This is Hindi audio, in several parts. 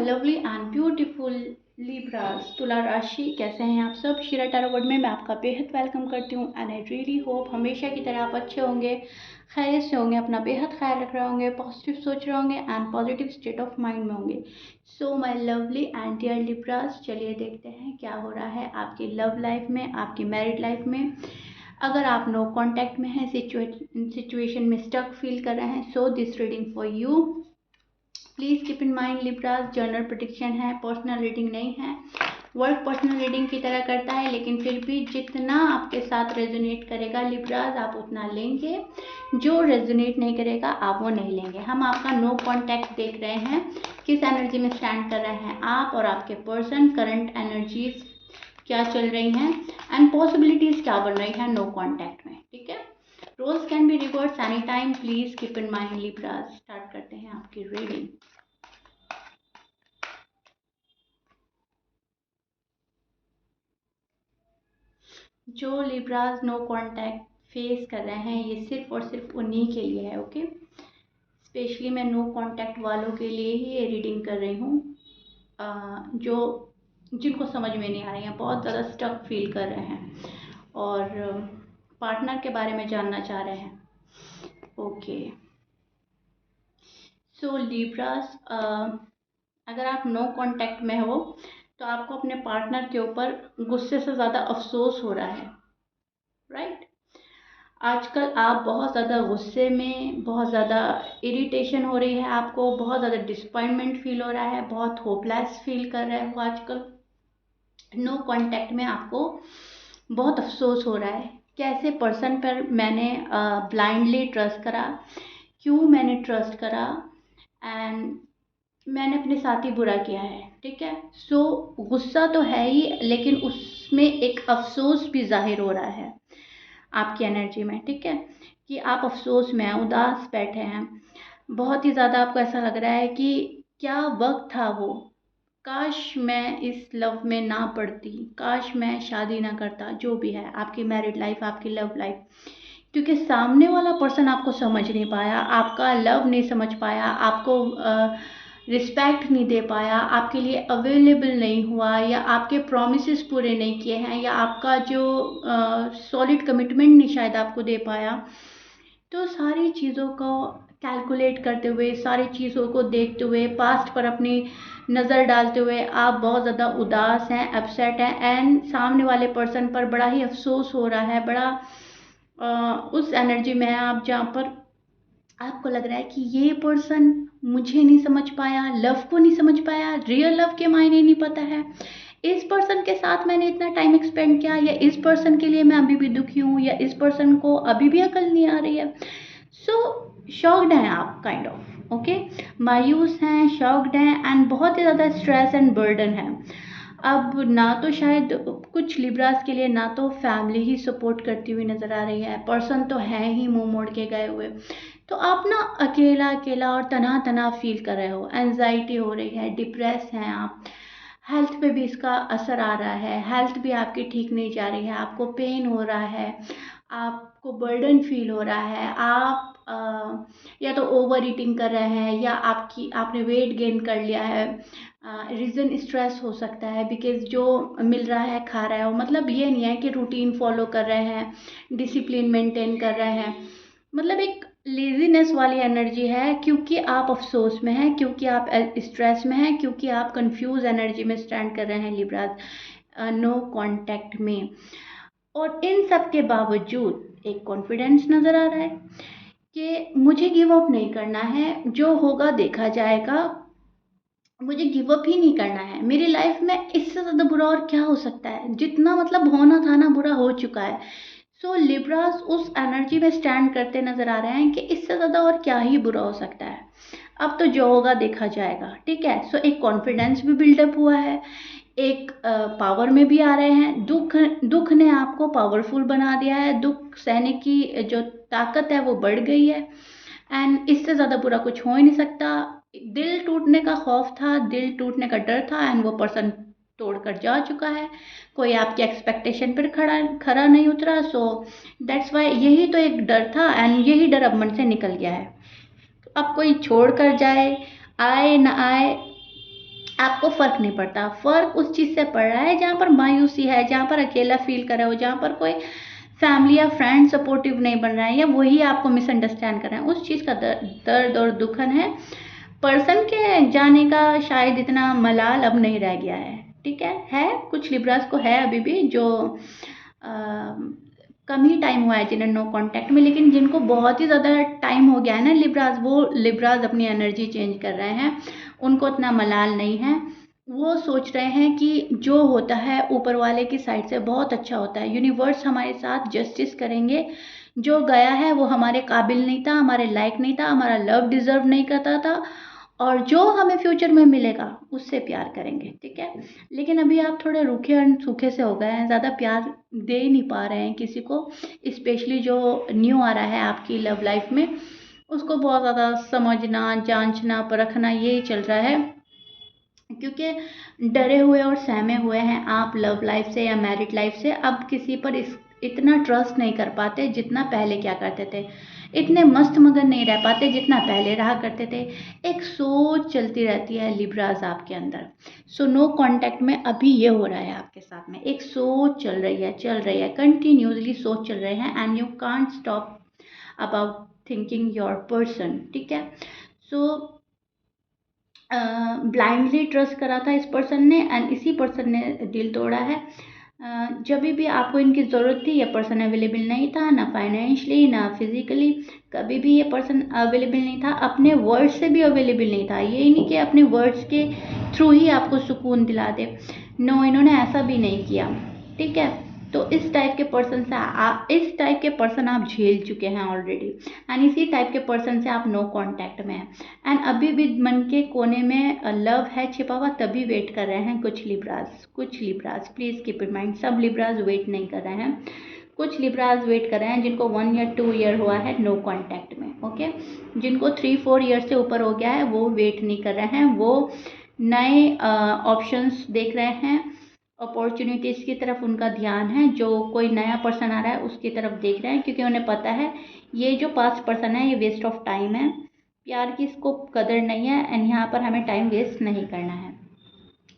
लवली एंड ब्यूटीफुल लिब्रास तुला राशि, कैसे हैं आप सब। शीरा टैरो वर्ड में मैं आपका बेहद वेलकम करती हूँ एंड आई रियली होप हमेशा की तरह आप अच्छे होंगे, खैरियत से होंगे, अपना बेहद ख्याल रख रहे होंगे, पॉजिटिव सोच रहे होंगे and positive state of mind में होंगे। So my lovely and dear Libras, चलिए देखते हैं क्या हो रहा है आपकी लव लाइफ में, आपकी मैरिड लाइफ में। अगर आप नो कॉन्टैक्ट में हैं, सिचुएशन में स्टक फील कर रहे हैं, so this reading for you. Please keep in mind Libras, general prediction है, पर्सनल रीडिंग नहीं है। वर्क पर्सनल रीडिंग की तरह करता है, लेकिन फिर भी जितना आपके साथ रेजोनेट करेगा लिब्रास आप उतना लेंगे, जो रेजोनेट नहीं करेगा आप वो नहीं लेंगे। हम आपका नो कॉन्टैक्ट देख रहे हैं, किस एनर्जी में स्टैंड कर रहे हैं आप और आपके पर्सन, करंट एनर्जीज क्या चल रही हैं एंड पॉसिबिलिटीज़ क्या बन रही हैं नो कॉन्टैक्ट में, ठीक है। Roles can be reverse any time, please keep in mind Libras. Start करते हैं आपकी रीडिंग। जो लिब्रास नो कॉन्टैक्ट फेस कर रहे हैं, ये सिर्फ और सिर्फ उन्हीं के लिए है, ओके। स्पेशली मैं नो कॉन्टैक्ट वालों के लिए ही ये रीडिंग कर रही हूँ, जो जिनको समझ में नहीं आ रही हैं, बहुत ज़्यादा स्टक फील कर रहे हैं और पार्टनर के बारे में जानना चाह रहे हैं, ओके। सो लिब्रास, अगर आप नो कांटेक्ट में हो तो आपको अपने पार्टनर के ऊपर गुस्से से ज़्यादा अफसोस हो रहा है, राइट। आजकल आप बहुत ज़्यादा गुस्से में, बहुत ज़्यादा इरिटेशन हो रही है आपको, बहुत ज़्यादा डिसअपॉइंटमेंट फील हो रहा है, बहुत होपलेस फील कर रहे हो आजकल। नो कांटेक्ट में आपको बहुत अफसोस हो रहा है, कैसे पर्सन पर मैंने ब्लाइंडली ट्रस्ट करा, क्यों मैंने ट्रस्ट करा एंड मैंने अपने साथ ही बुरा किया है, ठीक है। सो गुस्सा तो है ही, लेकिन उसमें एक अफसोस भी जाहिर हो रहा है आपकी एनर्जी में, ठीक है, कि आप अफसोस में हैं, उदास बैठे हैं, बहुत ही ज़्यादा आपको ऐसा लग रहा है कि क्या वक्त था वो, काश मैं इस लव में ना पड़ती, काश मैं शादी ना करता। जो भी है आपकी मैरिड लाइफ, आपकी लव लाइफ, क्योंकि सामने वाला पर्सन आपको समझ नहीं पाया, आपका लव नहीं समझ पाया, आपको रिस्पेक्ट नहीं दे पाया, आपके लिए अवेलेबल नहीं हुआ, या आपके प्रॉमिसेस पूरे नहीं किए हैं, या आपका जो सॉलिड कमिटमेंट नहीं शायद आपको दे पाया। तो सारी चीज़ों को कैलकुलेट करते हुए, सारी चीज़ों को देखते हुए, पास्ट पर अपनी नज़र डालते हुए आप बहुत ज़्यादा उदास हैं, अपसेट हैं एंड सामने वाले पर्सन पर बड़ा ही अफसोस हो रहा है, बड़ा उस एनर्जी में है आप जहाँ पर आपको लग रहा है कि ये पर्सन मुझे नहीं समझ पाया, लव को नहीं समझ पाया, रियल लव के मायने नहीं पता है, इस पर्सन के साथ मैंने इतना टाइम एक्सपेंड किया, या इस पर्सन के लिए मैं अभी भी दुखी हूँ, या इस पर्सन को अभी भी अकल नहीं आ रही है। सो शॉक्ड हैं आप, काइंड ऑफ, ओके, मायूस हैं, शॉक्ड हैं एंड बहुत ही ज़्यादा स्ट्रेस एंड बर्डन है। अब ना तो शायद कुछ लिब्रास के लिए ना तो फैमिली ही सपोर्ट करती हुई नज़र आ रही है, पर्सन तो है ही मुंह मोड़ के गए हुए, तो आप ना अकेला अकेला और तना तना फील कर रहे हो, एंजाइटी हो रही है, डिप्रेस हैं आप, हेल्थ पे भी इसका असर आ रहा है, हेल्थ भी आपकी ठीक नहीं जा रही है, आपको पेन हो रहा है, आपको बर्डन फील हो रहा है, आप या तो ओवर ईटिंग कर रहे हैं, या आपने वेट गेन कर लिया है। रीज़न स्ट्रेस हो सकता है, बिकॉज जो मिल रहा है खा रहे हो, मतलब ये नहीं है कि रूटीन फॉलो कर रहे हैं, डिसिप्लिन मेंटेन कर रहे हैं, मतलब एक लेजीनेस वाली एनर्जी है, क्योंकि आप अफसोस में हैं, क्योंकि आप स्ट्रेस में हैं, क्योंकि आप कंफ्यूज एनर्जी में स्टैंड कर रहे हैं लिब्रास नो कांटेक्ट में। और इन सब के बावजूद एक कॉन्फिडेंस नज़र आ रहा है कि मुझे गिव अप नहीं करना है, जो होगा देखा जाएगा, मुझे गिव अप ही नहीं करना है, मेरी लाइफ में इससे ज़्यादा बुरा और क्या हो सकता है, जितना मतलब होना था ना बुरा हो चुका है। सो लिब्रास उस एनर्जी में स्टैंड करते नजर आ रहे हैं कि इससे ज़्यादा और क्या ही बुरा हो सकता है, अब तो जो होगा देखा जाएगा, ठीक है। सो एक कॉन्फिडेंस भी बिल्डअप हुआ है, एक पावर में भी आ रहे हैं, दुख ने आपको पावरफुल बना दिया है, दुख सहने की जो ताकत है वो बढ़ गई है एंड इससे ज़्यादा बुरा कुछ हो ही नहीं सकता। दिल टूटने का खौफ था, दिल टूटने का डर था एंड वो पर्सन तोड़कर जा चुका है, कोई आपकी एक्सपेक्टेशन पर खरा नहीं उतरा। सो दैट्स वाई, यही तो एक डर था एंड यही डर अब मन से निकल गया है। अब कोई छोड़ कर जाए, आए ना आए, आपको फ़र्क नहीं पड़ता। फ़र्क उस चीज़ से पड़ रहा है जहाँ पर मायूसी है, जहाँ पर अकेला फ़ील कर रहे हो, जहाँ पर कोई फैमिली या फ्रेंड सपोर्टिव नहीं बन रहा है, या वही आपको मिसअंडरस्टैंड कर रहे हैं, उस चीज़ का दर्द और दुखन है। पर्सन के जाने का शायद इतना मलाल अब नहीं रह गया है। ठीक है कुछ लिब्रास को है अभी भी, जो कम ही टाइम हुआ है जिन्हें नो कांटेक्ट में, लेकिन जिनको बहुत ही ज़्यादा टाइम हो गया है ना लिब्रास, वो लिब्रास अपनी एनर्जी चेंज कर रहे हैं। उनको इतना मलाल नहीं है। वो सोच रहे हैं कि जो होता है ऊपर वाले की साइड से बहुत अच्छा होता है, यूनिवर्स हमारे साथ जस्टिस करेंगे। जो गया है वो हमारे काबिल नहीं था, हमारे लायक नहीं था, हमारा लव डिजर्व नहीं करता था, और जो हमें फ्यूचर में मिलेगा उससे प्यार करेंगे। ठीक है, लेकिन अभी आप थोड़े रूखे और सूखे से हो गए हैं, ज़्यादा प्यार दे नहीं पा रहे हैं किसी को, स्पेशली जो न्यू आ रहा है आपकी लव लाइफ में, उसको बहुत ज़्यादा समझना, जांचना, परखना, यही चल रहा है। क्योंकि डरे हुए और सहमे हुए हैं आप लव लाइफ से या मैरिड लाइफ से। अब किसी पर इतना ट्रस्ट नहीं कर पाते जितना पहले क्या करते थे, इतने मस्त मगन नहीं रह पाते जितना पहले रहा करते थे। एक सोच चलती रहती है लिब्रास आपके अंदर। सो नो कांटेक्ट में अभी ये हो रहा है आपके साथ में, एक सोच चल रही है कंटिन्यूसली, सोच चल रहे हैं, and you can't stop about thinking your person. ठीक है, सो ब्लाइंडली ट्रस्ट करा था इस पर्सन ने, एंड इसी पर्सन ने दिल तोड़ा है। जब भी आपको इनकी ज़रूरत थी ये पर्सन अवेलेबल नहीं था, ना फाइनेंशियली ना फिजिकली, कभी भी ये पर्सन अवेलेबल नहीं था, अपने वर्ड्स से भी अवेलेबल नहीं था। ये नहीं कि अपने वर्ड्स के थ्रू ही आपको सुकून दिला दे, नो, इन्होंने ऐसा भी नहीं किया। ठीक है, तो इस टाइप के पर्सन से इस टाइप के पर्सन आप झेल चुके हैं ऑलरेडी, एंड इसी टाइप के पर्सन से आप नो कांटेक्ट में हैं, एंड अभी भी मन के कोने में लव है छिपा हुआ, तभी वेट कर रहे हैं कुछ Libras, please keep in mind, सब लिब्रास वेट नहीं कर रहे हैं, कुछ लिब्रास वेट कर रहे हैं जिनको 1 या 2 ईयर हुआ है नो कांटेक्ट में। ओके, जिनको 3-4 ईयर से ऊपर हो गया है वो वेट नहीं कर रहे हैं, वो नए ऑप्शंस देख रहे हैं, अपॉर्चुनिटीज़ की तरफ उनका ध्यान है। जो कोई नया पर्सन आ रहा है उसकी तरफ देख रहे हैं, क्योंकि उन्हें पता है ये जो पास्ट पर्सन है ये वेस्ट ऑफ टाइम है, प्यार की इसको कदर नहीं है, एंड यहाँ पर हमें टाइम वेस्ट नहीं करना है।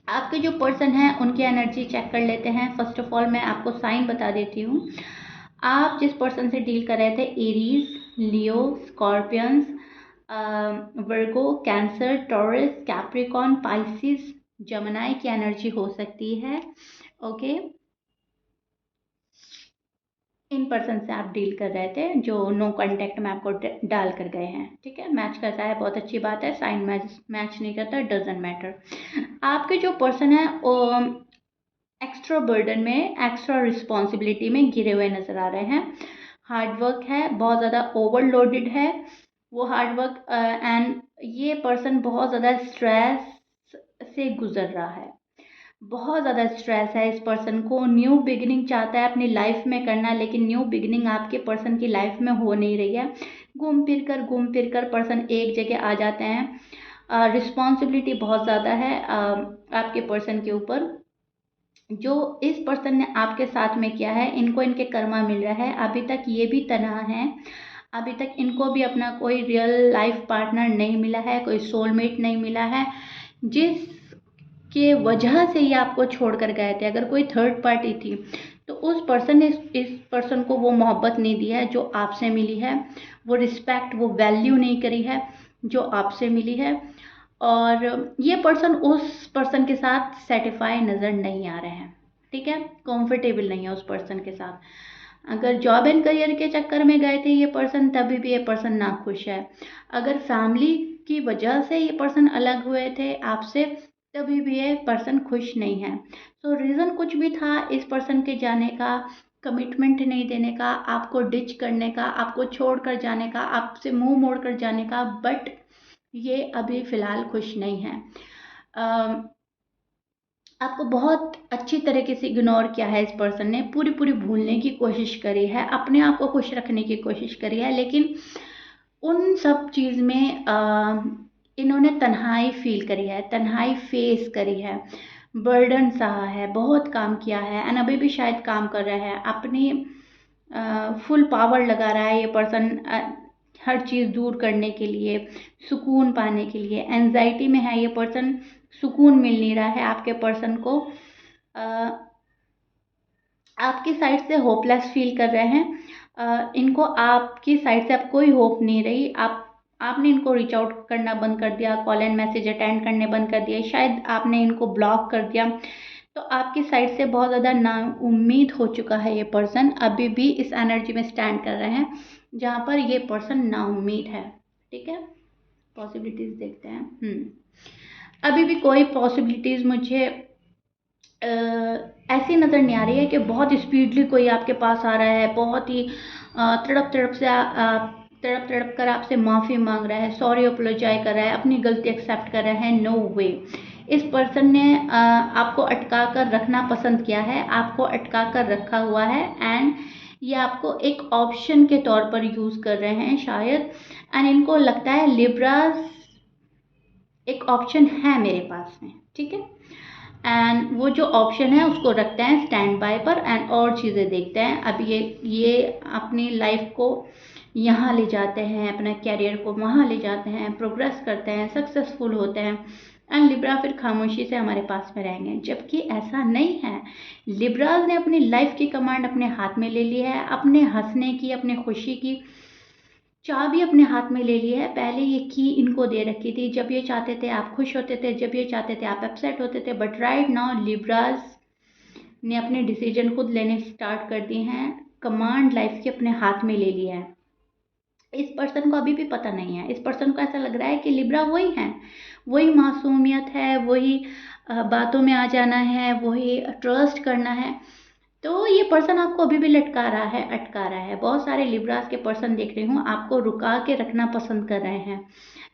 आपके जो पर्सन हैं उनकी एनर्जी चेक कर लेते हैं। फर्स्ट ऑफ ऑल मैं आपको साइन बता देती हूँ। आप जिस पर्सन से डील कर रहे थे, Aries, Leo, Scorpions, Virgo, Cancer, Taurus, Capricorn, Pisces, जमनाई की एनर्जी हो सकती है। ओके, इन पर्सन से आप डील कर रहे थे जो नो कांटेक्ट में आपको डाल कर गए हैं। ठीक है, मैच करता है, बहुत अच्छी बात है। साइन मैच नहीं करता, डजेंट मैटर। आपके जो पर्सन है एक्स्ट्रा बर्डन में, एक्स्ट्रा रिस्पॉन्सिबिलिटी में घिरे हुए नजर आ रहे हैं। हार्डवर्क है, बहुत ज़्यादा ओवरलोडेड है वो हार्डवर्क, एंड ये पर्सन बहुत ज़्यादा स्ट्रेस से गुजर रहा है, बहुत ज़्यादा स्ट्रेस है इस पर्सन को। न्यू बिगिनिंग चाहता है अपनी लाइफ में करना, लेकिन न्यू बिगिनिंग आपके पर्सन की लाइफ में हो नहीं रही है। घूम फिर कर पर्सन एक जगह आ जाते हैं। रिस्पॉन्सिबिलिटी बहुत ज़्यादा है आपके पर्सन के ऊपर। जो इस पर्सन ने आपके साथ में किया है, इनको इनके कर्मा मिल रहा है। अभी तक ये भी तनहा है, अभी तक इनको भी अपना कोई रियल लाइफ पार्टनर नहीं मिला है, कोई सोलमेट नहीं मिला है, जिस के वजह से ये आपको छोड़ कर गए थे। अगर कोई थर्ड पार्टी थी तो उस पर्सन ने इस पर्सन को वो मोहब्बत नहीं दी है जो आपसे मिली है, वो रिस्पेक्ट, वो वैल्यू नहीं करी है जो आपसे मिली है, और ये पर्सन उस पर्सन के साथ सेटिस्फाई नज़र नहीं आ रहे हैं। ठीक है, कंफर्टेबल नहीं है उस पर्सन के साथ। अगर जॉब एंड करियर के चक्कर में गए थे ये पर्सन, तभी भी ये पर्सन नाखुश है। अगर फैमिली की वजह से ये पर्सन अलग हुए थे आपसे, तभी भी ये पर्सन खुश नहीं है। तो रीज़न कुछ भी था इस पर्सन के जाने का, कमिटमेंट नहीं देने का, आपको डिच करने का, आपको छोड़ कर जाने का, आपसे मुंह मोड़ कर जाने का, बट ये अभी फ़िलहाल खुश नहीं है। आपको बहुत अच्छी तरीके से इग्नोर किया है इस पर्सन ने, पूरी पूरी भूलने की कोशिश करी है, अपने आप को खुश रखने की कोशिश करी है, लेकिन उन सब चीज़ में इन्होंने तन्हाई फील करी है, तन्हाई फेस करी है, बर्डन सहा है, बहुत काम किया है, एंड अभी भी शायद काम कर रहा है। अपनी फुल पावर लगा रहा है ये पर्सन हर चीज़ दूर करने के लिए, सुकून पाने के लिए। एंजाइटी में है ये पर्सन, सुकून मिल नहीं रहा है आपके पर्सन को, आपकी साइड से होपलेस फील कर रहे हैं। इनको आपकी साइड से अब कोई होप नहीं रही, आपने इनको रीच आउट करना बंद कर दिया, कॉल एंड मैसेज अटेंड करने बंद कर दिए, शायद आपने इनको ब्लॉक कर दिया। तो आपकी साइड से बहुत ज़्यादा नाउम्मीद हो चुका है ये पर्सन, अभी भी इस एनर्जी में स्टैंड कर रहे हैं जहाँ पर ये पर्सन नाउम्मीद है। ठीक है, पॉसिबिलिटीज़ देखते हैं। अभी भी कोई पॉसिबिलिटीज़ मुझे ऐसी नज़र नहीं आ रही है कि बहुत स्पीडली कोई आपके पास आ रहा है, बहुत ही तड़प तड़प कर आपसे माफ़ी मांग रहा है, सॉरी अपोलोजाइज कर रहा है, अपनी गलती एक्सेप्ट कर रहा है। नो वे, इस पर्सन ने आपको अटका कर रखना पसंद किया है, आपको अटका कर रखा हुआ है, एंड ये आपको एक ऑप्शन के तौर पर यूज़ कर रहे हैं शायद। एंड इनको लगता है लिब्रास एक ऑप्शन है मेरे पास में। ठीक है, एंड वो जो ऑप्शन है उसको रखते हैं स्टैंड बाय पर, एंड और चीज़ें देखते हैं। अब ये अपनी लाइफ को यहाँ ले जाते हैं, अपना कैरियर को वहाँ ले जाते हैं, प्रोग्रेस करते हैं, सक्सेसफुल होते हैं, एंड लिब्रा फिर खामोशी से हमारे पास में रहेंगे। जबकि ऐसा नहीं है, लिब्राज ने अपनी लाइफ की कमांड अपने हाथ में ले ली है, अपने हंसने की, अपने खुशी की चाबी अपने हाथ में ले ली है। पहले ये की इनको दे रखी थी, जब ये चाहते थे आप खुश होते थे, जब ये चाहते थे आप अपसेट होते थे। बट राइट नाउ लिब्रास ने अपने डिसीजन खुद लेने स्टार्ट कर दिए हैं, कमांड लाइफ की अपने हाथ में ले लिया है। इस पर्सन को अभी भी पता नहीं है, इस पर्सन को ऐसा लग रहा है कि लिब्रा वही है, वही मासूमियत है, वही बातों में आ जाना है, वही ट्रस्ट करना है। तो ये पर्सन आपको अभी भी लटका रहा है, अटका रहा है। बहुत सारे लिब्रास के पर्सन देख रही हूँ आपको रुका के रखना पसंद कर रहे हैं,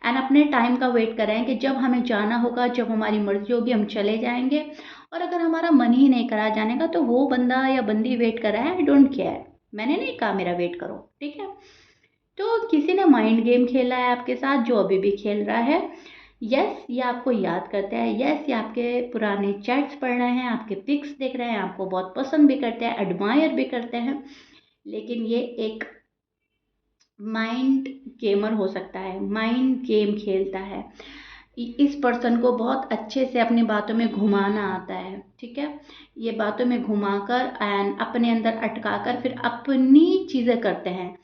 एंड अपने टाइम का वेट कर रहे हैं कि जब हमें जाना होगा, जब हमारी मर्जी होगी हम चले जाएंगे। और अगर हमारा मन ही नहीं करा जाने का तो वो बंदा या बंदी वेट कर रहा है, आई डोंट केयर, मैंने नहीं कहा मेरा वेट करो। ठीक है, तो किसी ने माइंड गेम खेला है आपके साथ, जो अभी भी खेल रहा है। यस, ये आपको याद करता है, यस ये आपके पुराने चैट्स पढ़ रहे हैं, आपके पिक्स देख रहे हैं, आपको बहुत पसंद भी करते हैं, एडमायर भी करते हैं। लेकिन ये एक माइंड गेमर हो सकता है, माइंड गेम खेलता है। इस पर्सन को बहुत अच्छे से अपनी बातों में घुमाना आता है। ठीक है, ये बातों में घुमाकर एंड अपने अंदर अटकाकर फिर अपनी चीज़ें करते हैं।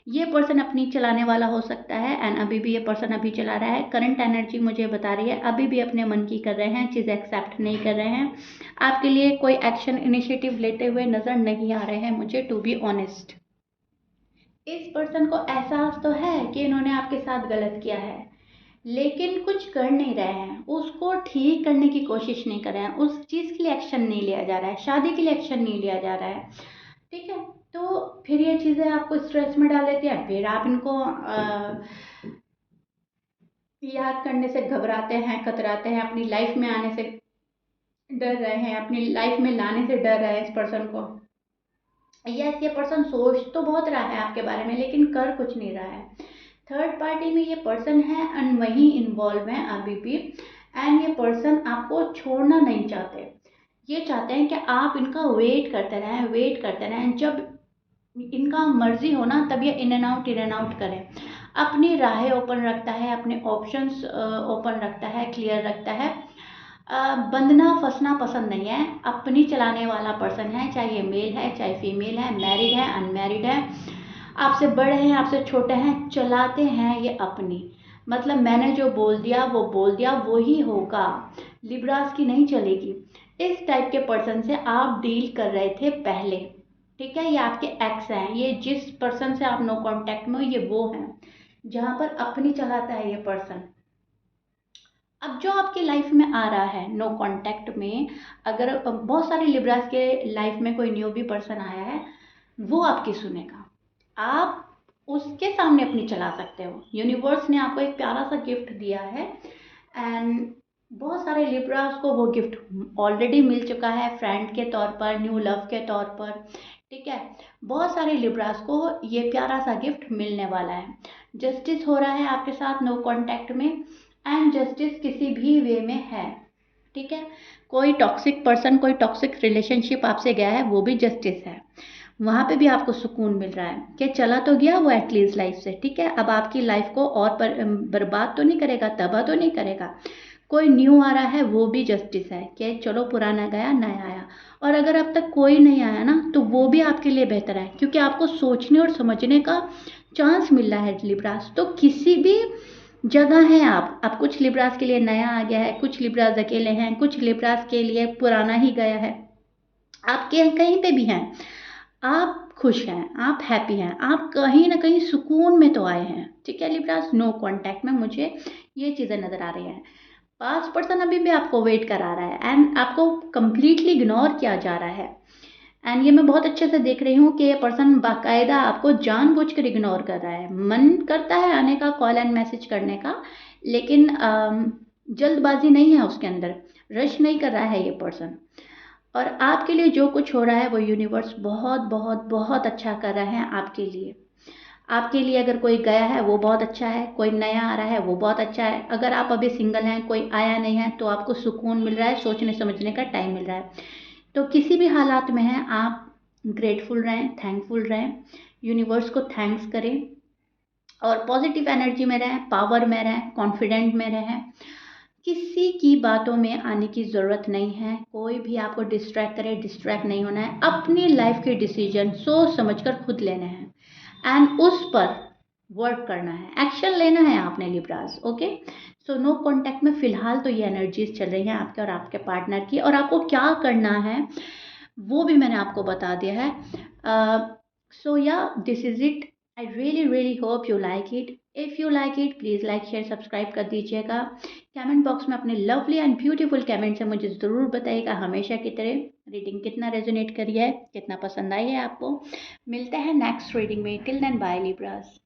ये पर्सन अपनी चलाने वाला हो सकता है, एंड अभी भी ये पर्सन अभी चला रहा है। करंट एनर्जी मुझे बता रही है अभी भी अपने मन की कर रहे हैं, चीज़ एक्सेप्ट नहीं कर रहे हैं। आपके लिए कोई एक्शन इनिशिएटिव लेते हुए नज़र नहीं आ रहे हैं मुझे, टू बी ऑनेस्ट। इस पर्सन को एहसास तो है कि इन्होंने आपके साथ गलत किया है, लेकिन कुछ कर नहीं रहे हैं, उसको ठीक करने की कोशिश नहीं कर रहे हैं, उस चीज़ के लिए एक्शन नहीं लिया जा रहा है, शादी के लिए एक्शन नहीं लिया जा रहा है। ठीक है, तो फिर ये चीज़ें आपको स्ट्रेस में डाल देती हैं, फिर आप इनको याद करने से घबराते हैं, कतराते हैं, अपनी लाइफ में आने से डर रहे हैं, अपनी लाइफ में लाने से डर रहे हैं इस पर्सन को। यस, ये पर्सन सोच तो बहुत रहा है आपके बारे में, लेकिन कर कुछ नहीं रहा है। थर्ड पार्टी में ये पर्सन है एंड वही इन्वॉल्व है अभी भी, एंड ये पर्सन आपको छोड़ना नहीं चाहते। ये चाहते हैं कि आप इनका वेट करते रहें, जब इनका मर्जी हो ना तब ये इन एंड आउट करें। अपनी राहें ओपन रखता है, अपने ऑप्शंस ओपन रखता है, क्लियर रखता है। बंधना फंसना पसंद नहीं है, अपनी चलाने वाला पर्सन है, चाहे ये मेल है चाहे फीमेल है, मैरिड है अनमैरिड है, आपसे बड़े हैं आपसे छोटे हैं, चलाते हैं ये अपनी। मतलब मैंने जो बोल दिया वो ही होगा, लिब्रास की नहीं चलेगी। इस टाइप के पर्सन से आप डील कर रहे थे पहले। ठीक है, ये आपके एक्स हैं, ये जिस पर्सन से आप नो कांटेक्ट में हो ये वो हैं जहाँ पर अपनी चलाता है ये पर्सन। अब जो आपकी लाइफ में आ रहा है नो कांटेक्ट में, अगर बहुत सारे लिब्रास के लाइफ में कोई न्यू भी पर्सन आया है, वो आपकी सुनेगा, आप उसके सामने अपनी चला सकते हो। यूनिवर्स ने आपको एक प्यारा सा गिफ्ट दिया है, एंड बहुत सारे लिब्रास को वो गिफ्ट ऑलरेडी मिल चुका है, फ्रेंड के तौर पर, न्यू लव के तौर पर। ठीक है, बहुत सारे लिब्रास को ये प्यारा सा गिफ्ट मिलने वाला है। जस्टिस हो रहा है आपके साथ नो कांटेक्ट में, एंड जस्टिस किसी भी वे में है। ठीक है, कोई टॉक्सिक पर्सन, कोई टॉक्सिक रिलेशनशिप आपसे गया है, वो भी जस्टिस है। वहाँ पे भी आपको सुकून मिल रहा है कि चला तो गया वो एटलीस्ट लाइफ से। ठीक है, अब आपकी लाइफ को और बर्बाद तो नहीं करेगा, तबाह तो नहीं करेगा, कोई न्यू आ रहा है वो भी जस्टिस है कि चलो पुराना गया नया आया। और अगर अब तक कोई नहीं आया ना तो वो भी आपके लिए बेहतर है, क्योंकि आपको सोचने और समझने का चांस मिल रहा है लिब्रास। तो किसी भी जगह है आप, अब कुछ लिब्रास के लिए नया आ गया है, कुछ लिब्रास अकेले हैं, कुछ लिब्रास के लिए पुराना ही गया है, आप कहीं पे भी हैं, आप खुश हैं, आप हैप्पी हैं, आप कहीं ना कहीं सुकून में तो आए हैं। ठीक है लिब्रास, नो कांटेक्ट में मुझे ये चीज़ें नज़र आ रही हैं। पास्ट पर्सन अभी भी आपको वेट करा रहा है एंड आपको कंप्लीटली इग्नोर किया जा रहा है। एंड ये मैं बहुत अच्छे से देख रही हूँ कि ये पर्सन बाकायदा आपको जानबूझकर इग्नोर कर रहा है। मन करता है आने का, कॉल एंड मैसेज करने का, लेकिन जल्दबाजी नहीं है उसके अंदर, रश नहीं कर रहा है ये पर्सन। और आपके लिए जो कुछ हो रहा है वो यूनिवर्स बहुत बहुत बहुत अच्छा कर रहा है आपके लिए। आपके लिए अगर कोई गया है वो बहुत अच्छा है, कोई नया आ रहा है वो बहुत अच्छा है। अगर आप अभी सिंगल हैं, कोई आया नहीं है, तो आपको सुकून मिल रहा है, सोचने समझने का टाइम मिल रहा है। तो किसी भी हालात में हैं आप ग्रेटफुल रहें, थैंकफुल रहें, यूनिवर्स को थैंक्स करें और पॉजिटिव एनर्जी में रहें, पावर में रहें, कॉन्फिडेंट में रहें। किसी की बातों में आने की ज़रूरत नहीं है, कोई भी आपको डिस्ट्रैक्ट करे, डिस्ट्रैक्ट नहीं होना है। अपनी लाइफ के डिसीजन सोच समझकर खुद लेने हैं एंड उस पर वर्क करना है, एक्शन लेना है आपने Libras. Okay, so no contact में फ़िलहाल तो ये एनर्जीज चल रही हैं आपके और आपके पार्टनर की, और आपको क्या करना है वो भी मैंने आपको बता दिया है। सो या this is it. I really really hope you like it. If you like it please like share subscribe कर दीजिएगा। कमेंट बॉक्स में अपने लवली एंड ब्यूटीफुल कमेंट से मुझे ज़रूर बताइएगा, हमेशा की तरह रीडिंग कितना रेजोनेट करी है, कितना पसंद आई है आपको। मिलते हैं नेक्स्ट रीडिंग में। Till then bye Libras.